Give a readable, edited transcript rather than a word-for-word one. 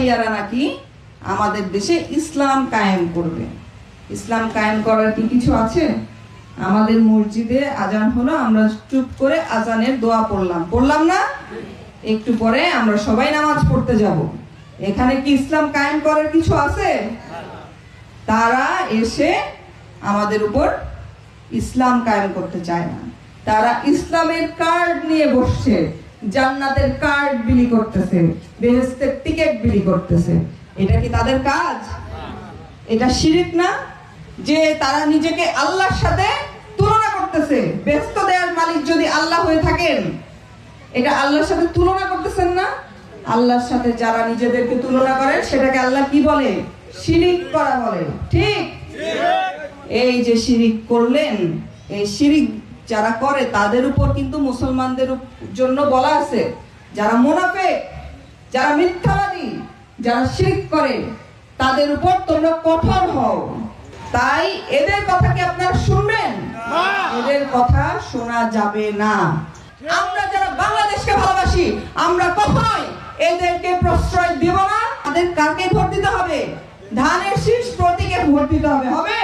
ভাইয়ারা নাকি আমাদের দেশে ইসলাম কায়েম করবে। ইসলাম কায়েম করার কি কিছু আছে? আমাদের মসজিদে আজান হলো, আমরা চুপ করে আজানের দোয়া পড়লাম না? একটু পরে আমরা সবাই নামাজ পড়তে যাব। এখানে কি ইসলাম কায়েম করার কিছু আছে? তারা এসে আমাদের উপর ইসলাম কায়েম করতে চায় না। তারা ইসলামের কার্ড নিয়ে বসছে, জান্নাতের কার্ড বিলি করতেছে, বেহেশতের টিকিট বিলি করতেছে। এটা কি তাদের কাজ? এটা শিরক না? যে তারা নিজেকে আল্লাহর সাথে তুলনা করতেছে। বেহেশত দেওয়ার মালিক যদি আল্লাহ হয়ে থাকেন, এটা আল্লাহর সাথে তুলনা করতেছেন না? আল্লাহর সাথে যারা নিজেদেরকে তুলনা করেন সেটাকে আল্লাহ কি বলে? শিরিক করা বলে। ঠিক? এই যে শিরিক করলেন, এই শিরিক যারা করে তাদের উপর কিন্তু মুসলমানদের জন্য বলা আছে, যারা মুনাফিক, যারা মিথ্যাবাদী, যারা শিরিক করে তাদের উপর তোমরা কঠোর হও। তাই এদের কথা কি আপনারা শুনবেন? এদের কথা শোনা যাবে না। আমরা যারা বাংলাদেশকে ভালোবাসি, আমরা কখনোই এদেরকে প্রশ্রয় দেব না। তাদের কাকে ভোট দিতে হবে? ধানের শীষ প্রতীকে ভোট দিতে হবে। হবে?